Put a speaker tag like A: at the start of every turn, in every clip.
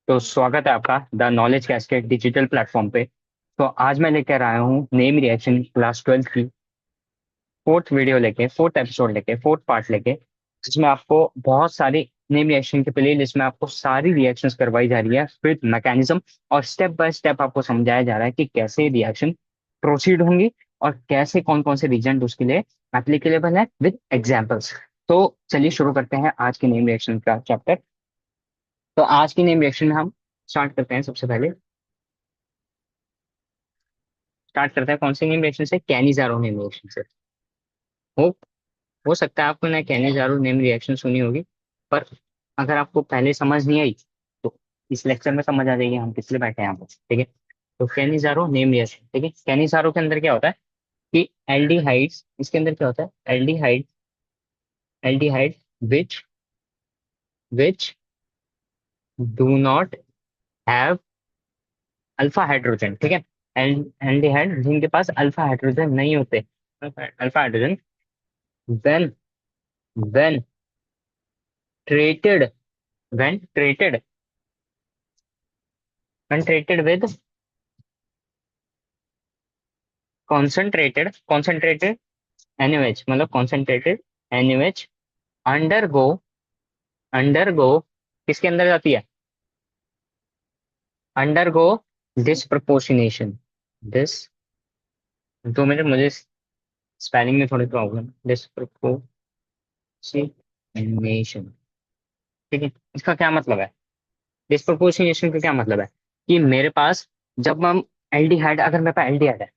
A: तो स्वागत है आपका the knowledge cascade digital platform पे। तो आज मैं लेकर आया हूँ नेम रिएक्शन क्लास 12 की फोर्थ वीडियो लेके, फोर्थ एपिसोड लेके, फोर्थ पार्ट लेके, जिसमें आपको बहुत सारी नेम रिएक्शन की प्ले लिस्ट में आपको सारी रिएक्शंस करवाई जा रही है विद मैकेनिज्म, और स्टेप बाय स्टेप आपको समझाया जा रहा है कि कैसे रिएक्शन प्रोसीड होंगी और कैसे कौन कौन से रीजन उसके लिए एप्लीकेबल है विद एग्जाम्पल्स। तो चलिए शुरू करते हैं आज के नेम रिएक्शन का चैप्टर। तो आज की नेम रिएक्शन में हम स्टार्ट करते हैं। सबसे पहले स्टार्ट करते हैं कौन सी नेम रिएक्शन से? कैनिजारो नेम रिएक्शन से। हो हो सकता है आपको ना कैनिजारो नेम रिएक्शन सुनी होगी, पर अगर आपको पहले समझ नहीं आई तो इस लेक्चर में समझ आ जाएगी हम किस लिए बैठे हैं यहाँ पर। ठीक है, तो कैनिजारो नेम रिएक्शन। ठीक है, कैनिजारो के अंदर क्या होता है कि एल्डिहाइड्स, इसके अंदर क्या होता है? Aldehyde, aldehyde which which do not have alpha hydrogen. ठीक है, एल्डिहाइड जिनके पास अल्फा हाइड्रोजन नहीं होते, alpha hydrogen, when when treated when treated when treated with concentrated NaOH, मतलब concentrated NaOH undergo undergo किसके अंदर जाती है? undergo disproportionation, दिस 2 मिनट, मुझे स्पेलिंग में थोड़ी प्रॉब्लम। डिस्प्रोपोर्शनेशन। ठीक है, इसका क्या मतलब है? डिस्प्रोपोर्शनेशन का क्या मतलब है कि मेरे पास, जब हम एल्डिहाइड, अगर मेरे पास एल्डिहाइड है,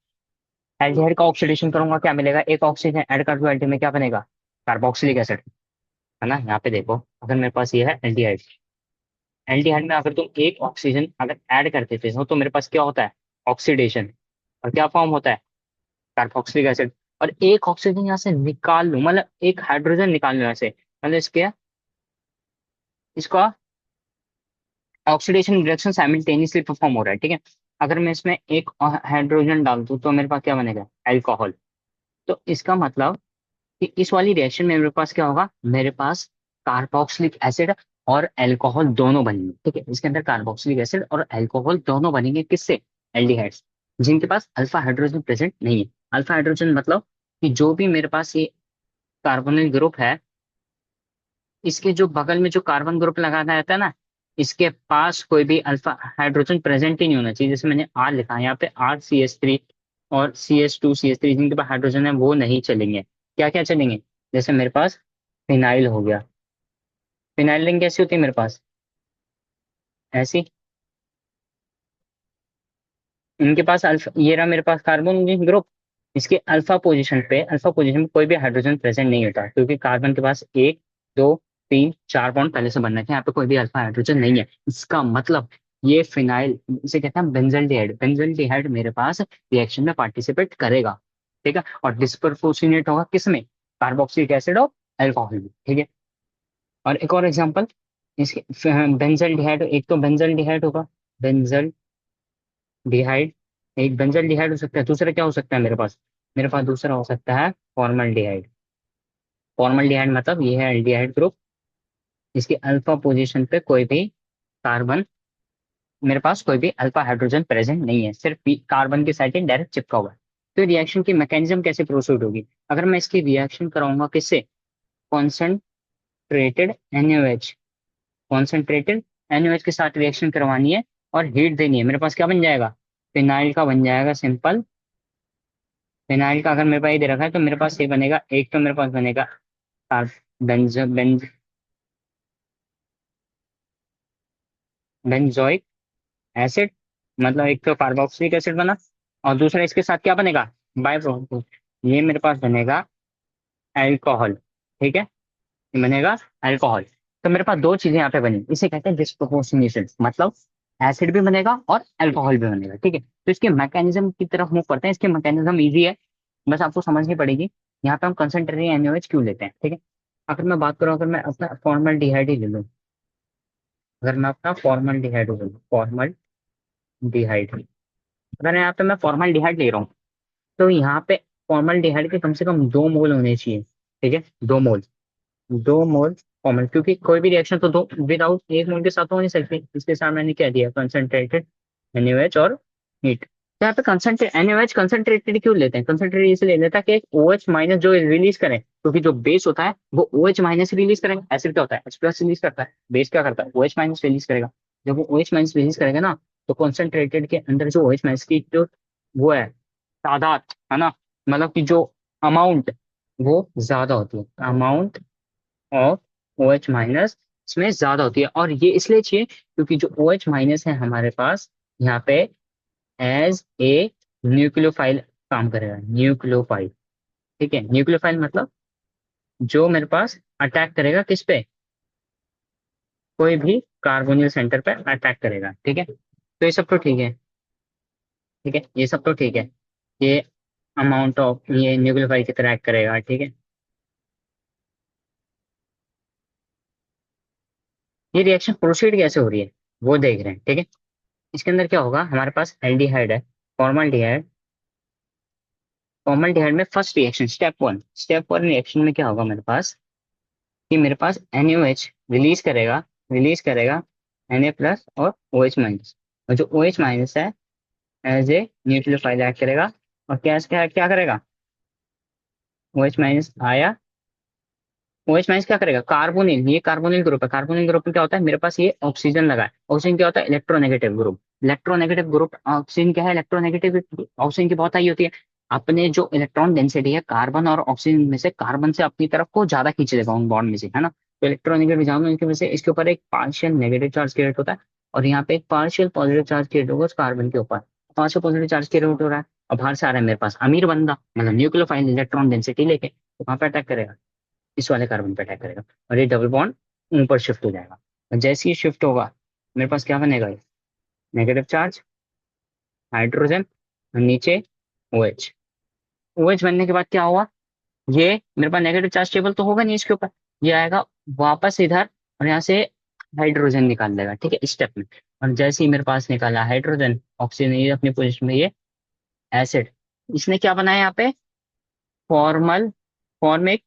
A: एल्डिहाइड का ऑक्सीडेशन करूंगा, क्या मिलेगा? एक ऑक्सीजन ऐड कर दो एल्डिहाइड में, क्या बनेगा? Carboxylic acid. है ना? यहाँ पे देखो, अगर मेरे पास ये है एल्डिहाइड, एल्डिहाइड में अगर तुम एक ऑक्सीजन अगर ऐड कर देते हो तो मेरे पास क्या होता है? ऑक्सीडेशन। और क्या फॉर्म होता है? Carboxylic acid. और एक ऑक्सीजन यहाँ से निकाल लूं, मतलब एक हाइड्रोजन निकाल लूं यहाँ से, मतलब इसके इसका ऑक्सीडेशन रिएक्शन साइमल्टेनियसली परफॉर्म हो रहा है। ठीक है, अगर मैं इसमें एक हाइड्रोजन डाल दूं तो मेरे पास क्या बनेगा? एल्कोहल। तो इसका मतलब कि इस वाली रिएक्शन में मेरे पास क्या होगा? मेरे पास कार्बोक्सिलिक एसिड और अल्कोहल दोनों बनेंगे। ठीक है, इसके अंदर कार्बोक्सिलिक एसिड और अल्कोहल दोनों बनेंगे, किससे? एल्डिहाइड्स, जिनके पास अल्फा हाइड्रोजन प्रेजेंट नहीं है। अल्फा हाइड्रोजन मतलब कि जो भी मेरे पास ये कार्बोनिल ग्रुप है, इसके जो बगल में जो कार्बन ग्रुप लगाना रहता है ना, इसके पास कोई भी अल्फा हाइड्रोजन प्रेजेंट ही नहीं होना चाहिए। जैसे मैंने आर लिखा है यहाँ पे, RCH3 और CH2CH3, जिनके पास हाइड्रोजन है वो नहीं चलेंगे। क्या क्या चलेंगे? जैसे मेरे पास फिनाइल हो गया। फिनाइल रिंग कैसी होती है मेरे पास? ऐसी। इनके पास अल्फा, ये रहा मेरे पास कार्बन ग्रुप, इसके अल्फा पोजीशन पे कोई भी हाइड्रोजन प्रेजेंट नहीं होता, क्योंकि कार्बन के पास एक, दो, तीन, चार बॉन्ड पहले से बन रखे हैं, यहाँ पे कोई भी अल्फा हाइड्रोजन नहीं है। इसका मतलब ये फिनाइल, इसे कहते हैं बेंजल्डिहाइड, बेंजल्डिहाइड मेरे पास रिएक्शन में पार्टिसिपेट करेगा। ठीक है, और डिस्प्रपोर्शनेट होगा किसमें? कार्बोक्सिलिक एसिड और अल्कोहल में। ठीक है, और एक और एग्जांपल, इसके बेंजल्डिहाइड, एक तो बेंजल्डिहाइड होगा, बेंजल डिहाइड, एक बेंजल डिहाइड हो सकता है। दूसरा क्या हो सकता है मेरे पास? मेरे पास दूसरा हो सकता है फॉर्मल डिहाइड। फॉर्मल डिहाइड मतलब ये है एल्डिहाइड ग्रुप, इसके अल्फा पोजीशन पे कोई भी कार्बन, मेरे पास कोई भी अल्फा हाइड्रोजन प्रेजेंट नहीं है, सिर्फ कार्बन की साइड डायरेक्ट चिपका हुआ है। तो रिएक्शन की मैकेनिज्म कैसे प्रोसीड होगी? अगर मैं इसकी रिएक्शन कराऊंगा किससे? कॉन्सेंट्रेटेड NaOH, कॉन्सेंट्रेटेड NaOH के साथ रिएक्शन करवानी है और हीट देनी है, मेरे पास क्या बन जाएगा? फिनाइल का बन जाएगा सिंपल। फिनाइल का अगर मेरे पास ये दे रखा है तो मेरे पास ये बनेगा, एक तो मेरे पास बनेगा बेंज बेंज बेंजोइक एसिड, मतलब एक तो कार्बोक्सिलिक एसिड बना, और दूसरा इसके साथ क्या बनेगा? बाय प्रोडक्ट, ये मेरे पास बनेगा अल्कोहल। ठीक है, ये बनेगा अल्कोहल। तो मेरे पास दो चीजें यहाँ पे बनी, इसे कहते हैं डिस्प्रोपोर्शनेशन, मतलब एसिड भी बनेगा और अल्कोहल भी बनेगा। ठीक है, तो इसके मैकेनिज्म की तरफ मूव करते हैं। इसके मैकेनिज्म इजी है, बस आपको समझनी पड़ेगी। यहाँ पे हम कंसंट्रेटेड NaOH क्यों लेते हैं? ठीक है, अगर मैं बात करूँ, अगर मैं अपना फॉर्मल डिहाइड ही ले लूँ, अगर मैं अपना फॉर्मल डिहाइड ले लूँ, फॉर्मल डिहाइड, अगर यहाँ पे मैं फॉर्मल डिहाइड ले रहा हूँ, तो यहाँ पे फॉर्मल डिहाइड के कम से कम 2 मोल होने चाहिए। ठीक है, 2 मोल, 2 मोल फॉर्मल, क्योंकि कोई भी रिएक्शन तो दो विदाउट एक मोल के साथ हो नहीं सकती, इसके साथ मैंने क्या दिया, कंसंट्रेटेड NaOH और हीट। तो यहाँ पे कंसंट्रेट NaOH कंसंट्रेटेड क्यों लेते हैं, कंसंट्रेटेड इसलिए लेता है कि एक OH माइनस जो रिलीज करें, क्योंकि जो बेस होता है वो OH माइनस रिलीज करेगा, एसिड क्या होता है H प्लस रिलीज करता है, बेस क्या करता है OH माइनस रिलीज करेगा। जब वो OH माइनस रिलीज करेगा ना, तो कंसंट्रेटेड के अंदर जो OH माइनस की जो वो है तादाद, है ना, मतलब कि जो अमाउंट, वो ज्यादा होती है, अमाउंट ऑफ OH माइनस इसमें ज्यादा होती है। और ये इसलिए चाहिए क्योंकि जो OH माइनस है हमारे पास यहाँ पे एज ए न्यूक्लियोफाइल काम करेगा, न्यूक्लियोफाइल। ठीक है, न्यूक्लियोफाइल मतलब जो मेरे पास अटैक करेगा किस पे, कोई भी कार्बोनिल सेंटर पे अटैक करेगा। ठीक है, तो ये सब तो ठीक है, ठीक है, ये सब तो ठीक है, ये अमाउंट ऑफ ये न्यूक्लियोफाइल की तरह एक्ट करेगा। ठीक है, ये रिएक्शन प्रोसीड कैसे हो रही है वो देख रहे हैं। ठीक है, इसके अंदर क्या होगा, हमारे पास एल्डिहाइड है, फॉर्मल्डिहाइड। फॉर्मल्डिहाइड में first reaction step one reaction में क्या होगा मेरे पास, कि मेरे पास NaOH रिलीज करेगा Na प्लस और OH माइनस, और जो OH माइनस है एज ए न्यूक्लियोफाइल एक्ट करेगा। और क्या क्या क्या करेगा, OH माइनस आया, OH माइनस क्या करेगा, कार्बोनिल, ये कार्बोनिल ग्रुप है, कार्बोनिल ग्रुप में क्या होता है मेरे पास ये ऑक्सीजन लगा है, ऑक्सीजन क्या होता है electronegative group, electronegative group oxygen क्या है इलेक्ट्रोनेगेटिव, ऑक्सीजन की बहुत हाई होती है, अपने जो इलेक्ट्रॉन डेंसिटी है कार्बन और ऑक्सीजन में से कार्बन से अपनी तरफ को ज्यादा खींच लेगा उन बॉन्ड में से, है ना। तो इलेक्ट्रोनेगेटिव ज्यादा होने की वजह से इसके ऊपर एक पार्शियल नेगेटिव चार्ज क्रिएट होता है, और यहाँ पे एक पार्शियल पॉजिटिव चार्ज क्रिएट होगा उस कार्बन के ऊपर, पार्शियल पॉजिटिव चार्ज क्रिएट हो रहा है। और बाहर से आ रहा है मेरे पास अमीर बंदा, मतलब न्यूक्लियोफाइल इलेक्ट्रॉन डेंसिटी लेके, तो वहां पे अटैक करेगा, इस वाले कार्बन पे अटैक करेगा, और ये डबल बॉन्ड ऊपर शिफ्ट हो जाएगा। और जैसे ही शिफ्ट होगा मेरे पास क्या बनेगा, ये नेगेटिव चार्ज हाइड्रोजन, और नीचे OH, OH बनने के बाद क्या हुआ, ये मेरे पास नेगेटिव चार्ज टेबल तो होगा नहीं इसके ऊपर, ये आएगा वापस इधर, और यहाँ से हाइड्रोजन निकाल देगा। ठीक है, इस स्टेप में। और जैसे ही मेरे पास निकाला हाइड्रोजन, ऑक्सीजन ये अपनी पोजीशन में, ये एसिड, इसने क्या बनाया यहाँ पे, फॉर्मल फॉर्मिक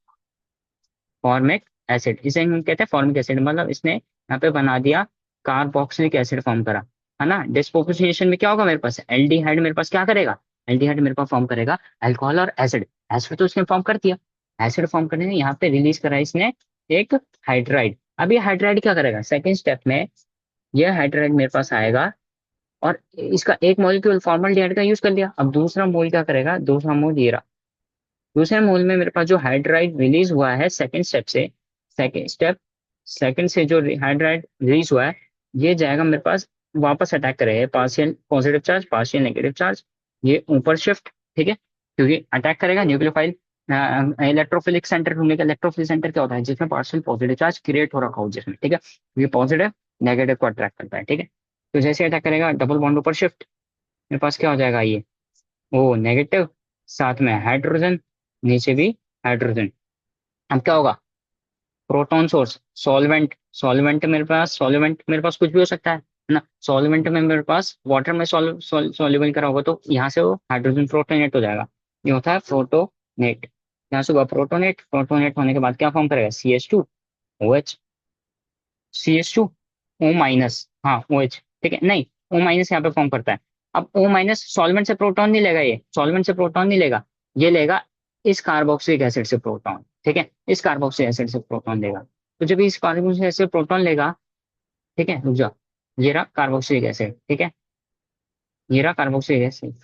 A: फॉर्मिक एसिड, इसे हम कहते हैं फॉर्मिक एसिड, मतलब इसने यहाँ पे बना दिया कार्बोक्सिलिक एसिड फॉर्म करा, है ना। डिस्प्रोपोर्शनेशन में क्या होगा मेरे पास, एल्डिहाइड मेरे पास क्या करेगा, एल्डिहाइड मेरे पास फॉर्म करेगा अल्कोहल और एसिड, एसिड तो इसने फॉर्म कर दिया, एसिड फॉर्म करने ने यहाँ पे रिलीज करा इसने एक हाइड्राइड। अब ये हाइड्राइड क्या करेगा सेकेंड स्टेप में, ये हाइड्राइड मेरे पास आएगा, और इसका एक मॉलिक्यूल फॉर्मल्डिहाइड का यूज कर लिया। अब दूसरा मोल क्या करेगा, दूसरा मोल ये रहा, दूसरे मोल में मेरे पास जो हाइड्राइड रिलीज हुआ है सेकंड स्टेप से, सेकंड स्टेप सेकंड से जो हाइड्राइड रिलीज हुआ है, ये जाएगा मेरे पास, वापस अटैक करेगा, partial positive charge partial negative charge, ये ऊपर शिफ्ट। ठीक है, क्योंकि अटैक करेगा न्यूक्लियोफाइल इलेक्ट्रोफिलिक सेंटर ढूंढने का, इलेक्ट्रोफिलिक सेंटर क्या होता है जिसमें पार्शियल पॉजिटिव चार्ज क्रिएट हो रखा हो जिसमें। ठीक है, ये पॉजिटिव नेगेटिव को अट्रैक्ट करता है। ठीक है, तो जैसे अटैक करेगा डबल बॉन्ड ऊपर शिफ्ट, मेरे पास क्या हो जाएगा, ये ओ नेगेटिव, साथ में हाइड्रोजन, नीचे भी हाइड्रोजन। अब क्या होगा, प्रोटॉन सोर्स, सॉल्वेंट, सॉल्वेंट मेरे पास कुछ भी हो सकता है ना, सॉल्वेंट में मेरे पास वाटर में सॉल्युबल करा होगा, तो यहाँ से वो हाइड्रोजन प्रोटोनेट हो जाएगा, ये होता है प्रोटोनेट। यहाँ से हुआ प्रोटोनेट, प्रोटोनेट होने के बाद क्या फॉर्म करेगा, CH2OH, CH2 O माइनस, हाँ OH। ठीक है, नहीं O माइनस यहाँ पे फॉर्म करता है। अब O माइनस सॉल्वेंट से प्रोटॉन नहीं लेगा, ये सॉल्वेंट से प्रोटॉन नहीं लेगा, ये लेगा इस कार्बोक्सिलिक एसिड से प्रोटॉन। ठीक है, इस कार्बोक्सिलिक एसिड से प्रोटॉन लेगा, तो जब इस कार्बोक्सिलिक एसिड से प्रोटॉन लेगा, ठीक है रुक जाओ, ये रहा कार्बोक्सिलिक एसिड। ठीक है, ये रहा कार्बोक्सिलिक एसिड,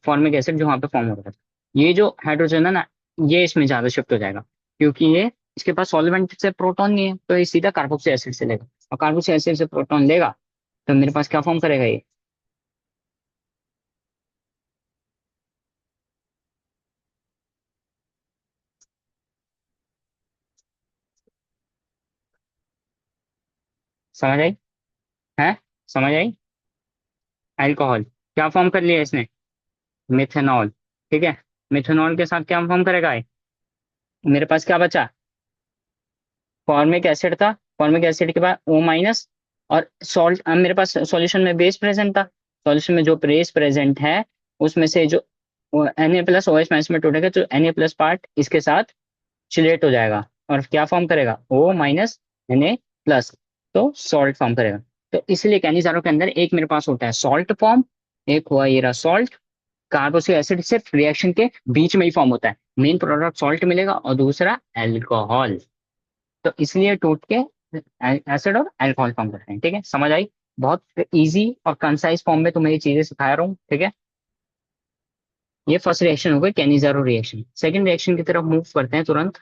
A: फॉर्मिक एसिड जो वहाँ पे फॉर्म हो रहा था, ये जो हाइड्रोजन है ना, ये इसमें ज्यादा शिफ्ट हो जाएगा, क्योंकि ये इसके पास सॉल्वेंट से प्रोटॉन नहीं है, तो ये सीधा कार्बोक्सिलिक एसिड से लेगा, और कार्बोक्सिलिक एसिड से प्रोटॉन लेगा, तो मेरे पास क्या फॉर्म करेगा ये, समझ आई, है, समझ आई, अल्कोहल क्या फॉर्म कर लिया इसने, मिथेनॉल। ठीक है, मिथेनॉल के साथ क्या फॉर्म करेगा ये, मेरे पास क्या बचा, फॉर्मिक एसिड था, फॉर्मिक एसिड के बाद O माइनस, और सॉल्ट, मेरे पास सॉल्यूशन में बेस प्रेजेंट था, सॉल्यूशन में जो बेस प्रेजेंट है उसमें से जो Na+OH माइनस में टूटेगा, तो Na+ पार्ट इसके साथ चिलेट हो जाएगा, और क्या फॉर्म करेगा O माइनस Na प्लस, तो सॉल्ट फॉर्म करेगा। तो इसलिए कैनिजारो के अंदर एक मेरे पास होता है सॉल्ट फॉर्म, एक हुआ ये रहा सॉल्ट। कार्बोक्सिलिक एसिड सिर्फ रिएक्शन के बीच में ही फॉर्म होता है, मेन प्रोडक्ट सॉल्ट मिलेगा और दूसरा एल्कोहल। तो इसलिए टूट के एसिड और अल्कोहल फॉर्म करते हैं। ठीक है, समझ आई? बहुत इजी और कंसाइज फॉर्म में तुम्हें ये चीजें सिखा रहा हूँ। ठीक है, ये फर्स्ट रिएक्शन हो गई कैनिजारो रिएक्शन। सेकंड रिएक्शन की तरफ मूव करते हैं तुरंत।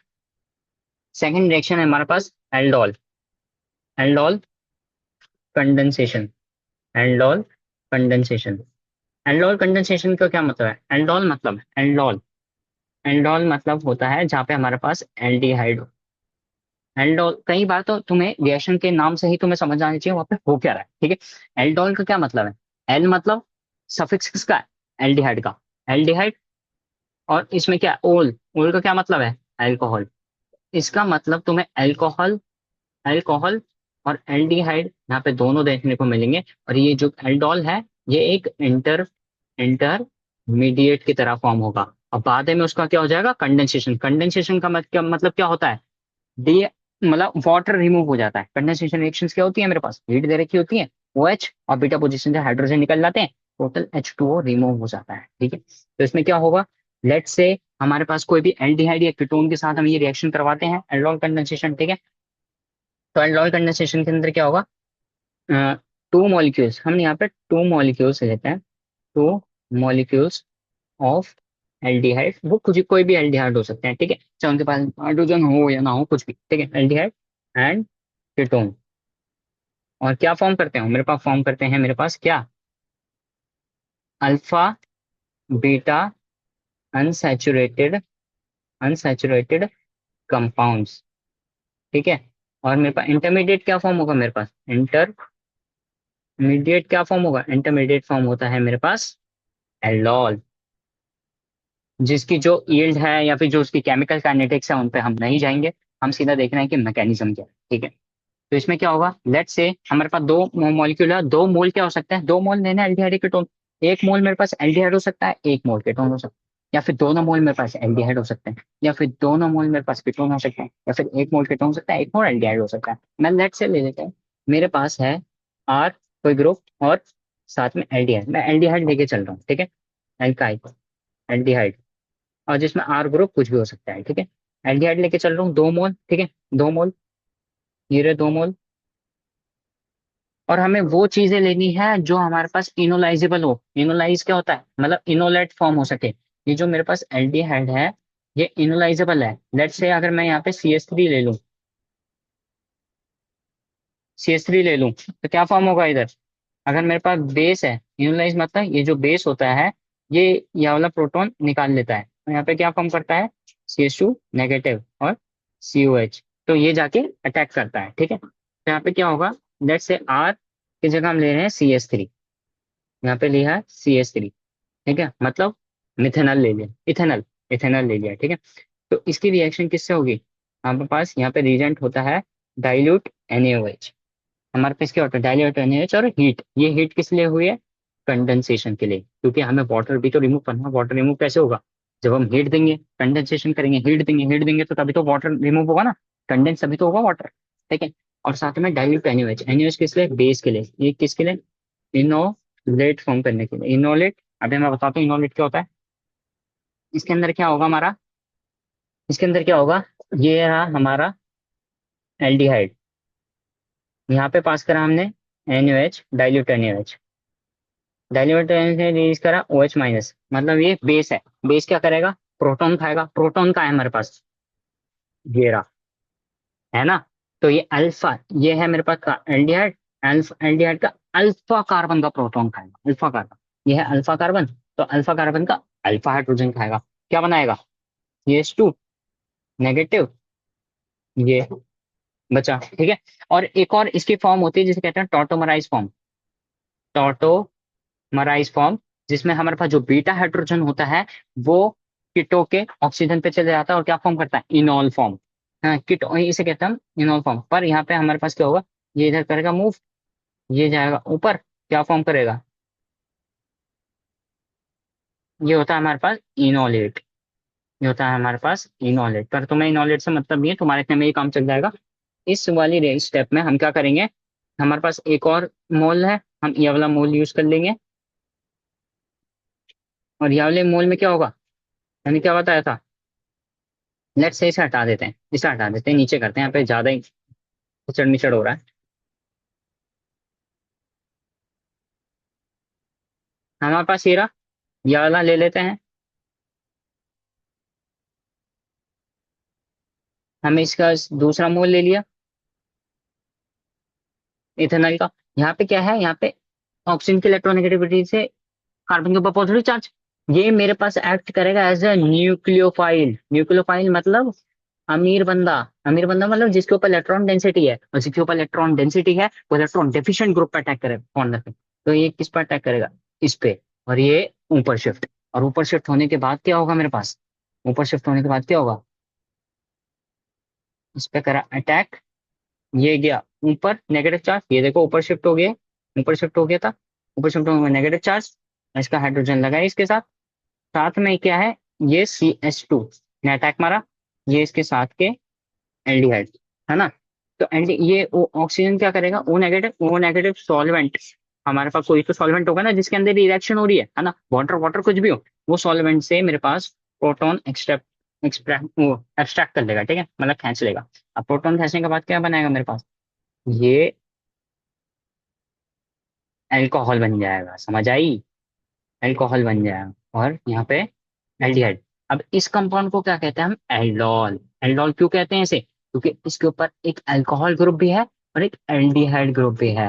A: सेकंड रिएक्शन है हमारे पास aldol, aldol condensation, aldol condensation. Aldol condensation का क्या मतलब है? एल्डोल मतलब एल्डोल, एल्डोल मतलब होता है जहाँ पे हमारे पास एल्डिहाइड। एल्डोल, कई बार तो तुम्हें रिएक्शन के नाम से ही तुम्हें समझ आना चाहिए वहाँ पे हो क्या रहा है। ठीक है, एल्डोल का क्या मतलब है? एल मतलब सफिक्स किसका है? एल्डिहाइड का, एल्डिहाइड। और इसमें क्या, ओल, ओल का क्या मतलब है? अल्कोहल। इसका मतलब तुम्हें अल्कोहल, अल्कोहल और एल्डिहाइड यहाँ पे दोनों देखने को मिलेंगे। और ये जो एल्डोल है, ये एक इंटरमीडिएट की तरह फॉर्म होगा। अब बाद में उसका क्या हो जाएगा? कंडेंसेशन। कंडेंसेशन का मतलब क्या होता है? डी, मतलब वाटर रिमूव हो जाता है। कंडेंसेशन रिएक्शंस क्या होती है? मेरे पास हीट दे रखी होती है, ओ एच और बीटा पोजीशन से हाइड्रोजन निकल जाते हैं, टोटल H2O रिमूव हो जाता है। ठीक है, तो इसमें क्या होगा? लेट से हमारे पास कोई भी एल्डिहाइड या कीटोन के साथ हम ये रिएक्शन करवाते हैं, एल्डोल कंडेंसेशन। ठीक है, तो एल्डोल कंडेंसेशन के अंदर क्या होगा? टू मॉलिक्यूल्स, हम यहाँ पे टू मॉलिक्यूल्स लेते हैं, टू मॉलिक्यूल्स ऑफ एल्डिहाइड। वो कुछ कोई भी एल्डिहाइड हो सकते हैं। ठीक है, चाहे उनके पास हाइड्रोजन हो या ना हो, कुछ भी। ठीक है, एल्डिहाइड एंड कीटोन। और क्या फॉर्म करते हैं मेरे पास? फॉर्म करते हैं मेरे पास क्या? Alpha beta unsaturated, unsaturated compounds. ठीक है, और मेरे पास इंटरमीडिएट क्या फॉर्म होगा? मेरे पास इंटरमीडिएट क्या फॉर्म होगा? इंटरमीडिएट फॉर्म होता है मेरे पास एल्डोल, जिसकी जो यील्ड है या फिर जो उसकी केमिकल काइनेटिक्स है उन पे हम नहीं जाएंगे। हम सीधा देख रहे हैं कि मैकेनिज्म क्या है। ठीक है, तो इसमें क्या होगा? लेट से हमारे पास दो मॉलिक्यूल है, दो मोल क्या हो सकता है? दो मोल लेना एल्डिहाइड कीटोन। एक मोल मेरे पास एल्डिहाइड हो सकता है, एक मोल कीटोन हो सकता है। या फिर दोनों मोल मेरे पास एल्डिहाइड हो सकते हैं, या फिर दोनों मोल मेरे पास कीटोन हो सकते हैं, या फिर एक मोल कीटोन हो सकता है, एक मोल एल्डिहाइड हो सकता है। मैं लेट से ले लेता हूँ, मेरे पास है आर कोई ग्रुप और साथ में एल्डिहाइड। मैं एल्डिहाइड लेके चल रहा हूँ। ठीक है, एल्काइल, एल्डिहाइड, और जिसमें आर ग्रुप कुछ भी हो सकता है। ठीक है, एल्डिहाइड लेके चल रहा हूँ 2 मोल। ठीक है, 2 मोल, ये रहे 2 मोल। और हमें वो चीजें लेनी है जो हमारे पास इनोलाइजेबल हो। इनोलाइज क्या होता है? मतलब इनोलेट फॉर्म हो सके। ये जो मेरे पास एल्डिहाइड है, ये इनोलाइजेबल है। लेट से अगर मैं यहाँ पे CH3 ले लूं, CH3 ले लूं, तो क्या फॉर्म होगा इधर? अगर मेरे पास बेस है, इनोलाइज मतलब ये जो बेस होता है, ये वाला प्रोटॉन निकाल लेता है, तो यहाँ पे क्या फॉर्म करता है? CH2 नेगेटिव और COH। तो ये जाके अटैक करता है। ठीक है, तो यहाँ पे क्या होगा? लेट से R की जगह हम ले रहे हैं CH3, यहाँ पे लिया है CH3। ठीक है, मतलब मिथेनॉल ले लिया, इथेनॉल, इथेनॉल ले लिया। ठीक है, तो इसकी रिएक्शन किससे होगी? हमारे पास यहाँ पे रिएजेंट होता है डाइल्यूट NaOH। हमारे पास क्या होता है? डाइल्यूट NaOH और हीट। ये हीट किस लिए हुई है? कंडेंसेशन के लिए, क्योंकि हमें वाटर भी तो रिमूव करना है। वाटर रिमूव कैसे होगा? जब हम हीट देंगे, कंडेंसेशन करेंगे, हीट देंगे तो तभी तो वाटर रिमूव होगा ना, कंडेंस तभी तो होगा वाटर। ठीक है, और साथ में डाइल्यूट NaOH, NaOH किस लिए? बेस के लिए। ये किसके लिए? इनोलेट फॉर्म करने के लिए, इनोलेट। अभी मैं बताता हूँ इनोलेट क्या होता है। इसके अंदर क्या होगा हमारा? इसके अंदर क्या होगा? ये रहा हमारा एल्डिहाइड, यहाँ पे पास करा हमने NaOH, dilute NaOH, dilute NaOH ने रिलीज करा OH-, मतलब ये बेस है। बेस क्या करेगा? प्रोटॉन खाएगा। प्रोटॉन का है हमारे पास, ये रहा, है ना? तो ये अल्फा, ये है मेरे पास एल्डिहाइड। अल्फा एल्डिहाइड का अल्फा कार्बन का प्रोटॉन खाएगा, अल्फा कार्बन। ये है अल्फा कार्बन, तो अल्फा कार्बन का अल्फा हाइड्रोजन खाएगा, क्या बनाएगा? CH2 नेगेटिव, ये बचा। ठीक है, और एक और इसकी फॉर्म होती है जिसे कहते हैं टॉटोमराइज फॉर्म, टॉटोमराइज फॉर्म, जिसमें हमारे पास जो बीटा हाइड्रोजन होता है वो कीटो के ऑक्सीजन पे चले जाता है और क्या फॉर्म करता है? इनॉल फॉर्म। हाँ, कीटो, इसे कहते हैं हम इनॉल फॉर्म। पर यहाँ पे हमारे पास क्या होगा? ये इधर करेगा मूव, ये जाएगा ऊपर, क्या फॉर्म करेगा? ये होता है हमारे पास इनोलेट, ये होता है हमारे पास इनोलेट। पर तुम्हें इनोलेट से मतलब नहीं है, तुम्हारे इतने में ही काम चल जाएगा। इस वाली स्टेप में हम क्या करेंगे, हमारे पास एक और मोल है, हम ये वाला मोल यूज कर लेंगे। और ये वाले मोल में क्या होगा, मैंने क्या बताया था, लेट्स से इसे हटा देते हैं, इसे हटा देते हैं, नीचे करते हैं, यहाँ पे ज्यादा ही उचड़ निचड़ हो रहा है। हमारे पास ये रहा, ये वाला ले लेते हैं। हमें इसका दूसरा मोल ले लिया इथेनॉल का। यहाँ पे क्या है, यहाँ पे ऑक्सीजन की इलेक्ट्रोनेगेटिविटी से कार्बन के ऊपर पॉजिटिव चार्ज, ये मेरे पास एक्ट करेगा एज अ न्यूक्लियोफाइल। न्यूक्लियोफाइल मतलब अमीर बंदा। अमीर बंदा मतलब जिसके ऊपर इलेक्ट्रॉन डेंसिटी है, और जिसके ऊपर इलेक्ट्रॉन डेंसिटी है वो इलेक्ट्रॉन डेफिशिएंट ग्रुप पर अटैक करेगा कॉर्नर पे। तो ये किस पर अटैक करेगा, इस पे। और ये ऊपर शिफ्ट, और ऊपर शिफ्ट होने के बाद क्या होगा मेरे पास, ऊपर शिफ्ट होने के बाद क्या होगा, इस पे करा अटैक, ये गया ऊपर नेगेटिव चार्ज, ये देखो ऊपर शिफ्ट हो गया, ऊपर शिफ्ट हो गया था, ऊपर शिफ्ट हो गया नेगेटिव चार्ज, इसका हाइड्रोजन लगा है इसके साथ। साथ में क्या है, ये CH2 ने अटैक मारा, ये इसके साथ के एल्डिहाइड, है ना। तो एल्डी ये ऑक्सीजन क्या करेगा, ओ नेगेटिव सॉल्वेंट, हमारे पास कोई तो सॉल्वेंट होगा ना जिसके अंदर रिएक्शन हो रही है ना, वाटर वाटर कुछ भी हो, वो सॉल्वेंट से मेरे पास प्रोटॉन एक्सट्रैक्ट एक्सट्रैक्ट वो एक्सट्रैक्ट कर लेगा, ठीक है, मतलब खींच लेगा। अब प्रोटॉन खींचने के बाद क्या बनाएगा मेरे पास, ये अल्कोहल बन जाएगा, समझ आई, अल्कोहल बन जाएगा। और यहाँ पे एल्डिहाइड। अब इस कंपाउंड को क्या कहते हैं हम, एल्डोल। एल्डोल क्यों कहते हैं इसे, क्योंकि इसके ऊपर एक अल्कोहल ग्रुप भी है और एक एल्डिहाइड ग्रुप भी है।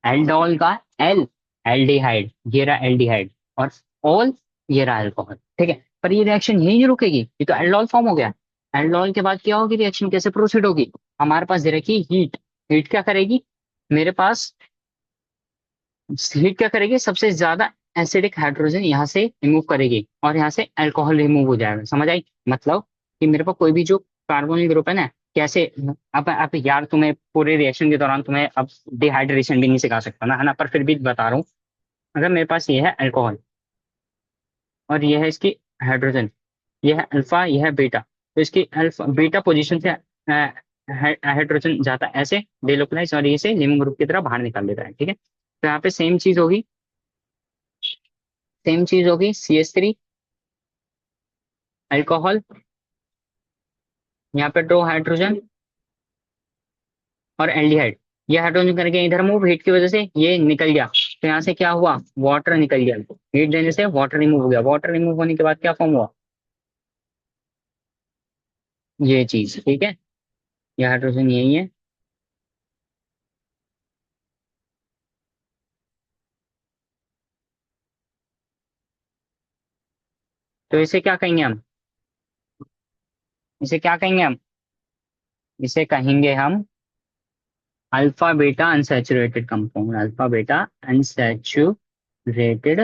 A: एल्डोल का एल, एल्डिहाइड, ये रहा एल्डिहाइड, और ऑल, ये रहा अल्कोहल, ठीक है। पर ये रिएक्शन यही नहीं रुकेगी, ये तो एल्डोल फॉर्म हो गया। एल्डोल के बाद क्या होगी, रिएक्शन कैसे प्रोसीड होगी, हमारे पास दे रखी हीट। हीट क्या करेगी मेरे पास, हीट क्या करेगी, सबसे ज्यादा एसिडिक हाइड्रोजन यहाँ से रिमूव करेगी, और यहाँ से अल्कोहल रिमूव हो जाएगा, समझ आई। मतलब कि मेरे पास कोई भी जो कार्बोनिल ग्रुप है ना, कैसे, अब यार तुम्हें पूरे रिएक्शन के दौरान तुम्हें अब डिहाइड्रेशन भी नहीं सिखा सकता ना, है ना, पर फिर भी बता रहा हूँ। अगर मेरे पास ये है अल्कोहल, और ये है इसकी हाइड्रोजन, ये है अल्फा, ये है बीटा, तो इसकी अल्फा बीटा पोजीशन से हाइड्रोजन जाता है ऐसे डेलोकलाइज, और ये से लिविंग ग्रुप की तरह बाहर निकाल देता है, ठीक है। तो यहाँ पे सेम चीज होगी, सेम चीज होगी, CH3 अल्कोहल, यहाँ पे दो हाइड्रोजन और एल्डिहाइड। ये हाइड्रोजन करके इधर मूव, हीट की वजह से ये निकल गया, तो यहाँ से क्या हुआ, वाटर निकल गया, हीट देने से वाटर रिमूव हो गया। वाटर रिमूव होने के बाद क्या फॉर्म हुआ, ये चीज, ठीक है, ये हाइड्रोजन यही है। तो इसे क्या कहेंगे हम, इसे क्या कहेंगे हम, इसे कहेंगे हम alpha beta unsaturated compound, alpha beta unsaturated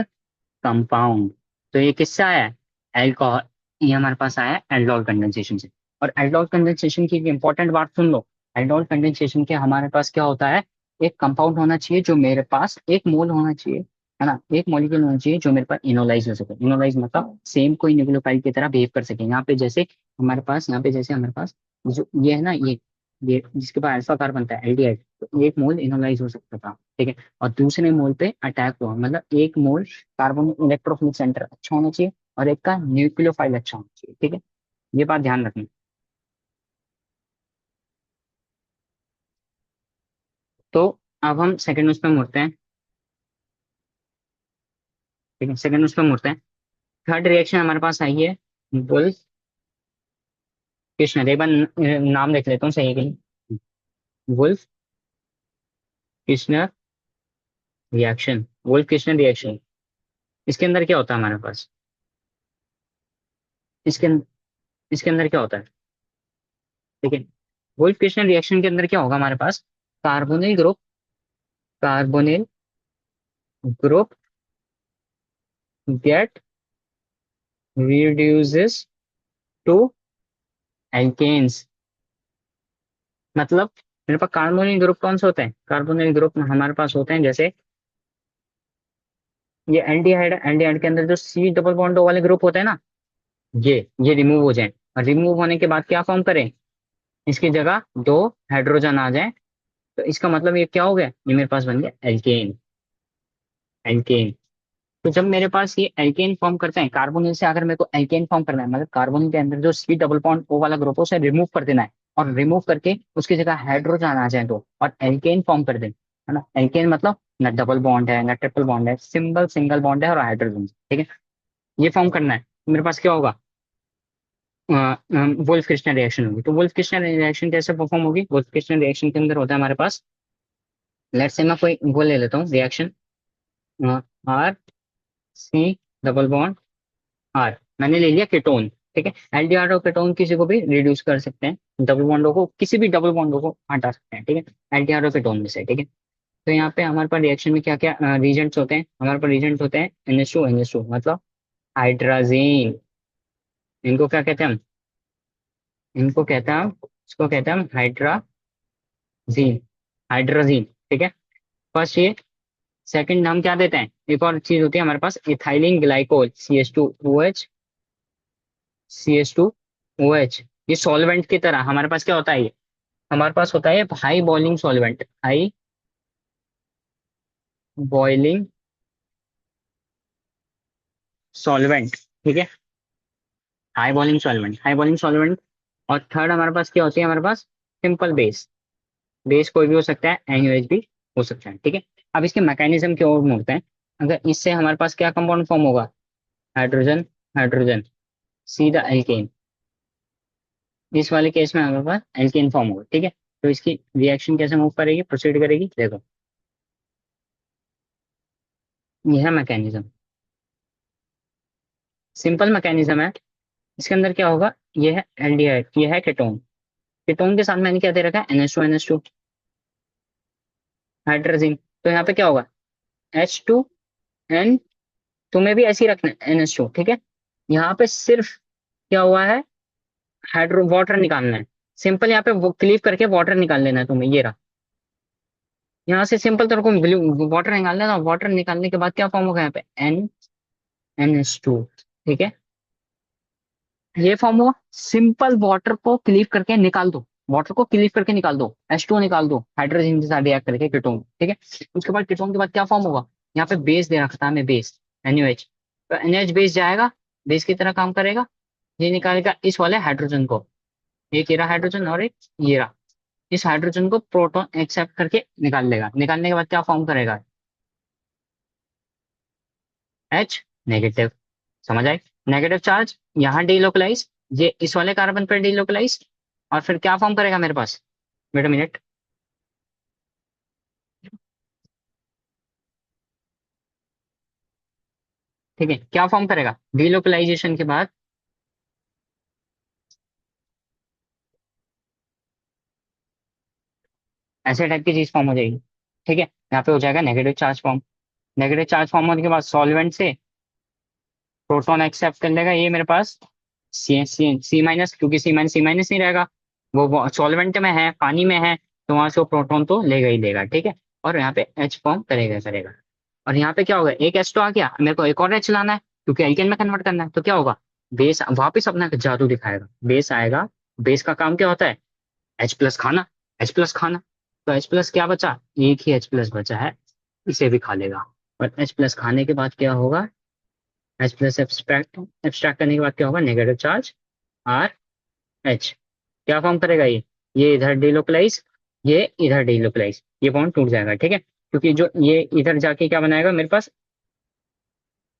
A: compound. तो ये किससे आया है, एल्कोहल, ये हमारे पास आया है एल्डोल कंडेंसेशन से। और एल्डोल कंडेंसेशन की एक इंपॉर्टेंट बात सुन लो, एल्डोल कंडेंसेशन के हमारे पास क्या होता है, एक कंपाउंड होना चाहिए जो मेरे पास एक मोल होना चाहिए, है ना, एक मॉलिक्यूल होना चाहिए जो मेरे पास इनोलाइज हो सके। इनोलाइज मतलब सेम कोई न्यूक्लियोटाइड की तरह बिहेव कर सके। यहाँ पे जैसे हमारे पास, यहाँ पे जैसे हमारे पास जो ये है ना, ये जिसके पास अल्फा कार्बन था एल्डिहाइड, तो एक मोल इनोलाइज हो सकता था, ठीक है, और दूसरे मोल पे अटैक हुआ, मतलब एक मोल कार्बन इलेक्ट्रोफिलिक सेंटर अच्छा होना चाहिए और एक का न्यूक्लियोफाइल अच्छा होना चाहिए, ठीक है, ये बात ध्यान रखनी। तो अब हम सेकंड उस पर मुड़ते हैं, ठीक है, सेकंड उस पर मुड़ते हैं। थर्ड रिएक्शन हमारे पास आई है, वुल्फ किश्नर, एक बार नाम देख लेता हूँ सही है कि नहीं, Wolff Kishner reaction, Wolff Kishner reaction. इसके अंदर क्या होता है हमारे पास, इसके इसके अंदर क्या होता है, ठीक है, वुल्फ किश्नर रिएक्शन के अंदर क्या होगा हमारे पास, carbonyl group, carbonyl group get reduces to alkanes. मतलब मेरे पास कार्बोनिल ग्रुप कौन से होते हैं, कार्बोनिल ग्रुप हमारे पास होते हैं जैसे ये एल्डिहाइड, एल्डिहाइड के अंदर जो C डबल बॉन्ड वाले ग्रुप होते हैं ना, ये रिमूव हो जाए, और रिमूव होने के बाद क्या फॉर्म करें, इसकी जगह दो हाइड्रोजन आ जाए, तो इसका मतलब ये क्या हो गया, ये मेरे पास बन गया एल्केन। एल्केन। तो जब मेरे पास ये एल्केन फॉर्म करते हैं, कार्बोनिल से अगर मेरे को एल्केन फॉर्म करना है, मतलब कार्बोनिल के अंदर जो सी डबल बॉन्ड ओ वाला ग्रुप है उसे रिमूव कर देना है, और रिमूव करके उसकी जगह हाइड्रोजन आ जाए तो, और एल्केन फॉर्म कर दें, है ना। एल्केन मतलब ना डबल बॉन्ड है ना ट्रिपल बॉन्ड है, सिंगल सिंगल बॉन्ड है और हाइड्रोजन, ठीक है। ये फॉर्म करना है तो मेरे पास क्या होगा, वोल्फ क्रिस्टन रिएक्शन होगी। तो वोल्फ क्रिस्टन रिएक्शन कैसे परफॉर्म होगी, वोल्फ क्रिस्टन रिएक्शन के अंदर होता है हमारे पास, लेट्स से मैं कोई वो ले लेता हूँ reaction, R C double bond R, मैंने ले लिया कीटोन, ठीक है। एलडीआर और कीटोन किसी को भी रिड्यूस कर सकते हैं, डबल बॉन्डों को, किसी भी डबल बॉन्डों को हटा सकते हैं, ठीक है, एलडीआर और कीटोन में से, ठीक है। तो यहाँ पे हमारे पास रिएक्शन में क्या क्या रीजेंट्स होते हैं, हमारे पास रीजेंट होते हैं NH2 मतलब हाइड्राजीन। इनको क्या कहते हैं हम, इनको कहते हैं हम, इसको कहते हैं हम हाइड्राजीन, हाइड्राजीन, ठीक है। फर्स्ट ये, सेकंड नाम क्या देते हैं, एक और चीज होती है हमारे पास इथाइलिन ग्लाइकोल CH2OH। ये सॉल्वेंट की तरह हमारे पास क्या होता है, ये हमारे पास होता है high boiling solvent, high boiling solvent, ठीक है। High boiling solvent, high boiling solvent. और थर्ड हमारे पास क्या होती है, हमारे पास सिंपल बेस, बेस कोई भी हो सकता है, NaOH भी हो सकता है, ठीक है। अब इसके मैकेनिज्म की ओर मुड़ते हैं। अगर इससे हमारे पास क्या कंपाउंड फॉर्म होगा, हाइड्रोजन, हाइड्रोजन, सीधा एल्केन। इस वाले केस में हमारे पास एल्केन फॉर्म होगा, ठीक है। तो इसकी रिएक्शन कैसे मूव करेगी, प्रोसीड करेगी, देखो यह है मैकेनिज्म, सिंपल मैकेनिज्म है। इसके अंदर क्या होगा, ये है एल्डिहाइड, ये है कीटोन, कीटोन के साथ मैंने क्या दे रखा है, NH2 हाइड्रोजन। तो यहाँ पे क्या होगा, H2N, तुम्हें भी ऐसे ही रखना है NH2, ठीक है। यहाँ पे सिर्फ क्या हुआ है, हाइड्रो वाटर निकालना है, सिंपल यहाँ पे वो क्लीव करके वाटर निकाल लेना है तुम्हें, ये रहा। यहाँ से सिंपल तेरे को ब्लू वाटर निकाल लेना, वाटर निकालने के बाद क्या फॉर्म होगा यहाँ पे, NH2, ठीक है। ये फॉर्म हुआ, सिंपल वाटर को क्लीव करके निकाल दो, वाटर को क्लीव करके निकाल दो, H2O निकाल दो हाइड्रोजन के साथ रिएक्ट करके कीटोन, ठीक है। उसके बाद कीटोन के बाद क्या फॉर्म होगा, यहाँ पे बेस दे रखा था हमें, बेस NaOH। तो NaOH बेस जाएगा, बेस की तरह काम करेगा, ये निकालेगा इस वाले हाइड्रोजन को, एक ये रहा हाइड्रोजन और एक ये रहा, इस हाइड्रोजन को प्रोटॉन एक्सेप्ट करके निकाल लेगा, निकालने के बाद क्या फॉर्म करेगा, H नेगेटिव। समझ आए, नेगेटिव चार्ज यहाँ डीलोकलाइज, ये इस वाले कार्बन पर डीलोकलाइज, और फिर क्या फॉर्म करेगा मेरे पास, वेट अ मिनट, ठीक है, क्या फॉर्म करेगा डीलोकलाइजेशन के बाद, ऐसे टाइप की चीज फॉर्म हो जाएगी, ठीक है। यहाँ पे हो जाएगा negative charge form, negative charge form होने के बाद सॉल्वेंट से प्रोटॉन एक्सेप्ट कर लेगा, ये मेरे पास सी माइनस, क्योंकि सी माइनस नहीं रहेगा, वो सॉल्वेंट में है, पानी में है, तो वहां से वो प्रोटॉन तो लेगा ही लेगा, ठीक है। और यहाँ पे H फॉर्म करेगा करेगा, और यहाँ पे क्या होगा, एक H तो आ गया, मेरे को एक और H लाना है क्योंकि एल्केन में कन्वर्ट करना है, तो क्या होगा, बेस वापिस अपना जादू दिखाएगा, बेस आएगा, बेस का काम क्या होता है, H+ खाना, H+ खाना। तो H+ क्या बचा, एक ही H+ बचा है, इसे भी खा लेगा। और H+ खाने के बाद क्या होगा, H+ एब्स्ट्रैक्ट, एब्स्ट्रैक्ट करने के बाद क्या होगा, नेगेटिव चार्ज RH, क्या फॉर्म करेगा ये इधर डीलोकलाइज, ये इधर डीलोकलाइज, ये बॉन्ड टूट जाएगा, ठीक है। क्योंकि जो ये इधर जाके क्या बनाएगा मेरे पास,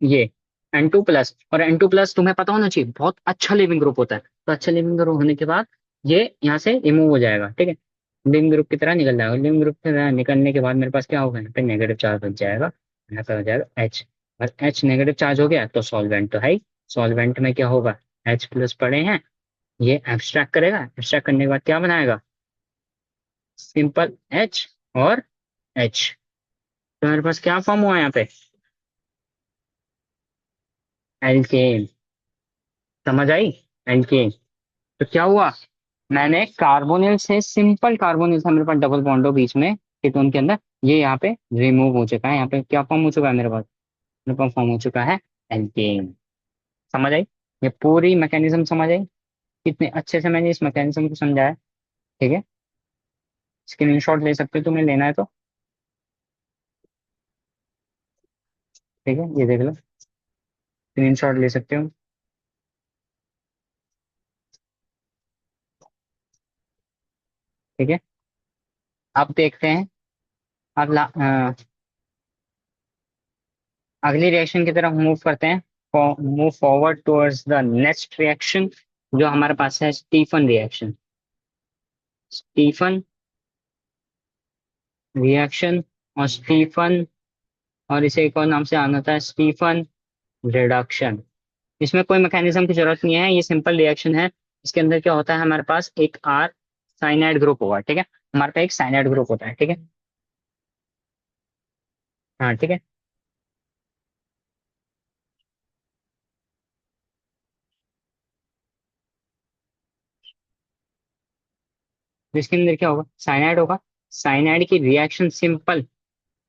A: ये N2+, और N2+ तुम्हें पता होना चाहिए बहुत अच्छा लिविंग ग्रुप होता है, तो अच्छा लिविंग ग्रुप होने के बाद ये यहाँ से रिमूव हो जाएगा, ठीक है, लिविंग ग्रुप की तरह निकल जाएगा, लिविंग ग्रुप की तरह निकलने के बाद मेरे पास क्या होगा, यहाँ पे नेगेटिव चार्ज बच जाएगा, यहाँ पे हो जाएगा H, और H नेगेटिव चार्ज हो गया तो सॉल्वेंट तो है ही, सॉल्वेंट में क्या होगा, H+ पड़े हैं, ये एब्स्ट्रैक्ट करेगा, एब्स्ट्रैक्ट करने के बाद क्या बनाएगा, सिंपल H और H। तो मेरे पास क्या फॉर्म हुआ यहाँ पे, एल्केन। समझ आई, एल्केन। तो क्या हुआ, मैंने कार्बोनिल से, सिंपल कार्बोनिल से मेरे पास डबल बॉन्ड हो बीच में कीटोन के अंदर, ये यहाँ पे रिमूव हो चुका है, यहाँ पे क्या फॉर्म हो चुका है मेरे पास फॉर्म हो चुका है एल्केन। समझ आई, ये पूरी मैकेनिज्म समझ आई, कितने अच्छे से मैंने इस मैकेनिज्म को समझाया। ठीक है, स्क्रीनशॉट ले सकते हो, तुम्हें लेना है तो। ठीक है, ये देख लो, स्क्रीनशॉट ले सकते हो। ठीक है, अब देखते हैं। अब अगली रिएक्शन की तरफ मूव करते हैं। Move forward towards the next reaction, जो हमारे पास है स्टीफन रिएक्शन। स्टीफन रिएक्शन और स्टीफन, और इसे एक और नाम से आना था, स्टीफन रिडक्शन। इसमें कोई मैकेनिज्म की जरूरत नहीं है, ये सिंपल रिएक्शन है। इसके अंदर क्या होता है, हमारे पास एक आर साइनाइड ग्रुप होगा। ठीक है, हमारे पास एक साइनाइड ग्रुप होता है। ठीक है, हाँ ठीक है। तो इसके अंदर क्या होगा, साइनाइड होगा। साइनाइड की रिएक्शन सिंपल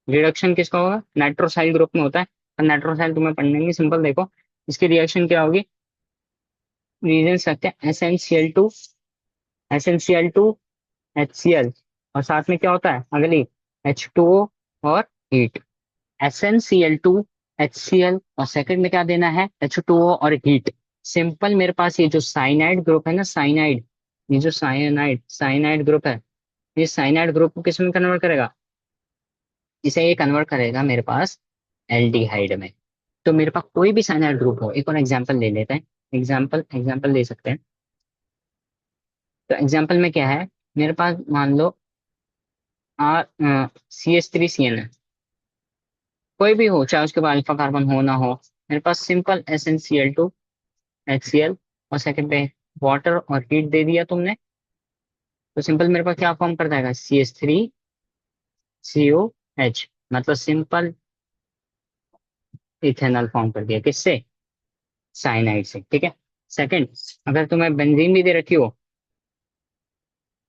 A: रिडक्शन किसका होगा, नाइट्रोसाइल ग्रुप में होता है। और नाइट्रोसाइल तुम्हें पढ़ने की, सिंपल देखो। इसकी रिएक्शन क्या होगी, रीजन रखते हैं SnCl2, SnCl2 HCl, और साथ में क्या होता है अगली, H2O और हीट। SnCl2 HCl, और सेकंड में क्या देना है, H2O और हीट। सिंपल, मेरे पास ये जो साइनाइड ग्रुप है ना, साइनाइड, ये जो साइनाइड साइनाइड ग्रुप है, ये साइनाइड ग्रुप को किस में कन्वर्ट करेगा, इसे ये कन्वर्ट करेगा मेरे पास एल्डिहाइड में। तो मेरे पास कोई भी साइनाइड ग्रुप हो, एक और एग्जांपल ले लेते हैं। एग्जांपल एग्जांपल ले सकते हैं। तो एग्जांपल में क्या है, मेरे पास मान लो आर CH3CN है। कोई भी हो, चाहे उसके बाद अल्फा कार्बन हो ना हो, मेरे पास सिंपल SnCl2 HCl, और सेकंड पे वाटर और हीट दे दिया तुमने। तो सिंपल मेरे पास क्या फॉर्म कर जाएगा, CH3COH, मतलब सिंपल इथेनॉल फॉर्म कर दिया, किससे, साइनाइड से। ठीक है। सेकंड, अगर तुम्हें बेंजीन भी दे रखी हो,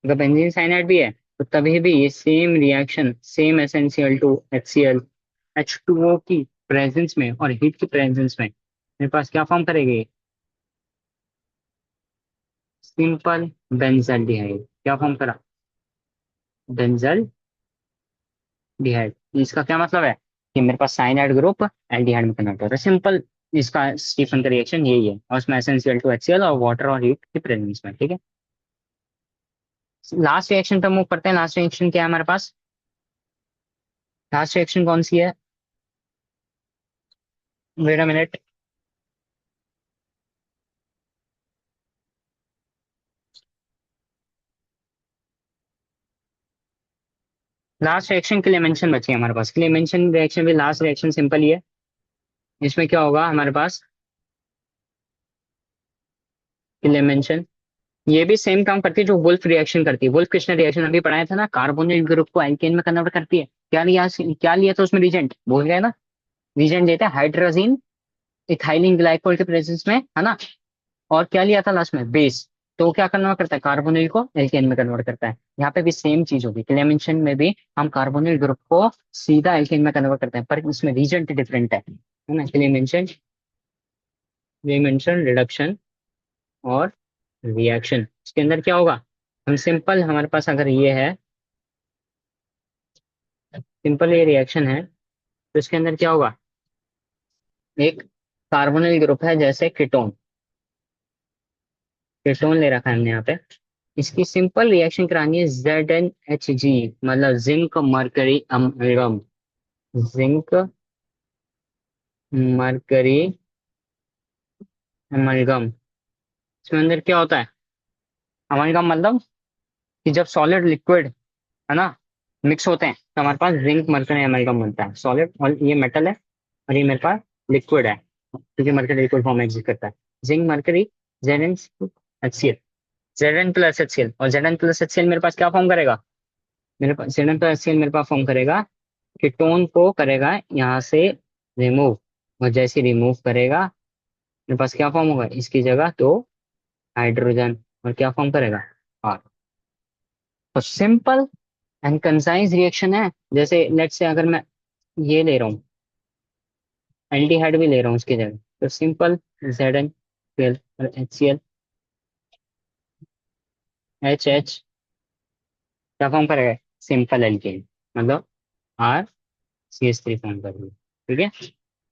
A: अगर बेंजीन साइनाइड भी है, तो तभी भी ये same reaction, same SnCl2 HCl H2O की प्रेजेंस में और हीट की प्रेजेंस में मेरे पास क्या फॉर्म करेगी, सिंपल बेंजल्डिहाइड। क्या फॉर्म करा, बेंजल्डिहाइड। इसका क्या मतलब है कि मेरे पास साइनाइड ग्रुप एल्डिहाइड में कन्वर्ट होता है, सिंपल। इसका स्टीफन का रिएक्शन यही है, और उसमें SnCl2 HCl और वाटर और हीट की प्रेजेंस में। ठीक है, लास्ट रिएक्शन पे मूव करते हैं। लास्ट रिएक्शन क्या है हमारे पास, लास्ट रिएक्शन कौन सी है, wait a minute. Last reaction के लिए मेंशन बची है हमारे पास, के लिए मेंशन रिएक्शन भी लास्ट रिएक्शन सिंपल ही है। इसमें क्या होगा हमारे पास, के लिए मेंशन, ये भी सेम काम करती है जो वुल्फ रिएक्शन करती है। वुल्फ किसने रिएक्शन अभी पढ़ाया था ना, कार्बोनिल ग्रुप को एल्केन में कन्वर्ट करती है। क्या लिया था उसमें रिजेंट, भूल गए ना। रिजेंट देता है हाइड्रोजीन इथाइलिन ग्लाइकोल के प्रेजेंस में, है ना। और क्या लिया था लास्ट में, बेस। तो वो क्या कन्वर्ट करता है, कार्बोनिल को एल्केन में कन्वर्ट करता है। यहाँ पे भी सेम चीज होगी, क्लेमेंशन में भी हम कार्बोनिल ग्रुप को सीधा एल्केन में कन्वर्ट करते हैं, पर इसमें रीजेंट डिफरेंट है ना। क्लेमेंशन, क्लेमेंशन रिडक्शन और रिएक्शन, इसके अंदर क्या होगा, हम सिंपल, हमारे पास अगर ये है, सिंपल ये रिएक्शन है, तो इसके अंदर क्या होगा, एक कार्बोनिल ग्रुप है जैसे कीटोन, कीटोन ले रखा है हमने यहाँ पे। इसकी सिंपल रिएक्शन करानी है ZnHg, मतलब zinc mercury amalgam, zinc mercury amalgam. इसके अंदर क्या होता है, अमलगम मतलब कि जब सॉलिड लिक्विड, है ना, मिक्स होते हैं, तो हमारे पास जिंक मरकरी अमलगम बनता है। सॉलिड, और ये मेटल है, और ये मेरे पास लिक्विड है, क्योंकि मरकरी लिक्विड फॉर्म में एग्जिस्ट करता है। जिंक मरकरी ZnHCl, Zn+HCl, और Zn+HCl मेरे पास क्या फॉर्म करेगा, मेरे पास Zn+HCl मेरे पास फॉर्म करेगा, कीटोन को करेगा यहाँ से रिमूव, और जैसे रिमूव करेगा मेरे पास क्या फॉर्म होगा, इसकी जगह तो हाइड्रोजन, और क्या फॉर्म करेगा, आर। तो सिंपल एंड कंसाइज रिएक्शन है। जैसे लेट से अगर मैं ये ले रहा हूँ, एल्डिहाइड भी ले रहा हूँ उसकी जगह, तो सिंपल Zn12 और HCl, HH क्या फॉर्म करेगा? सिंपल एल्केन, मतलब RCH3 फॉर्म करेगा। ठीक है,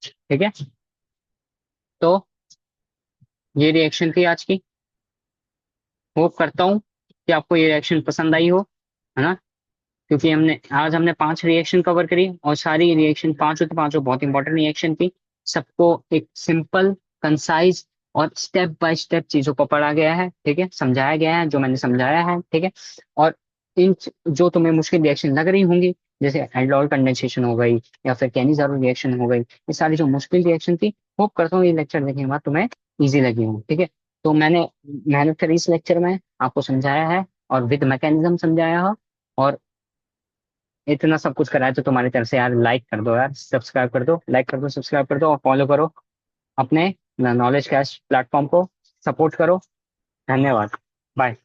A: ठीक है। तो ये रिएक्शन थी आज की। होप करता हूँ कि आपको ये रिएक्शन पसंद आई हो, है ना? क्योंकि हमने 5 रिएक्शन कवर करी, और सारी रिएक्शन पांचों की पांचों बहुत इंपॉर्टेंट रिएक्शन थी। सबको एक सिंपल, कंसाइज और स्टेप बाय स्टेप चीजों को पढ़ा गया है, ठीक है, समझाया गया है जो मैंने समझाया है, ठीक है। और जो तुम्हें मुश्किल रिएक्शन लग रही होंगी, जैसे एल्डोल कंडेंसेशन हो गई या फिर कैनिजारो रिएक्शन हो गई, ये सारी जो मुश्किल रिएक्शन थी, होप करता हूँ ये लेक्चर देखने के बाद तुम्हें इजी लगी हो, ठीक है। तो मैंने मेहनत करी इस लेक्चर में, आपको समझाया है और विद मैकेनिज्म समझाया है, और इतना सब कुछ कराया, तो तुम्हारी तरफ से यार लाइक कर दो, यार सब्सक्राइब कर दो, लाइक कर दो, सब्सक्राइब कर दो, और फॉलो करो अपने नॉलेज कैश प्लेटफॉर्म को, सपोर्ट करो। धन्यवाद। बाय।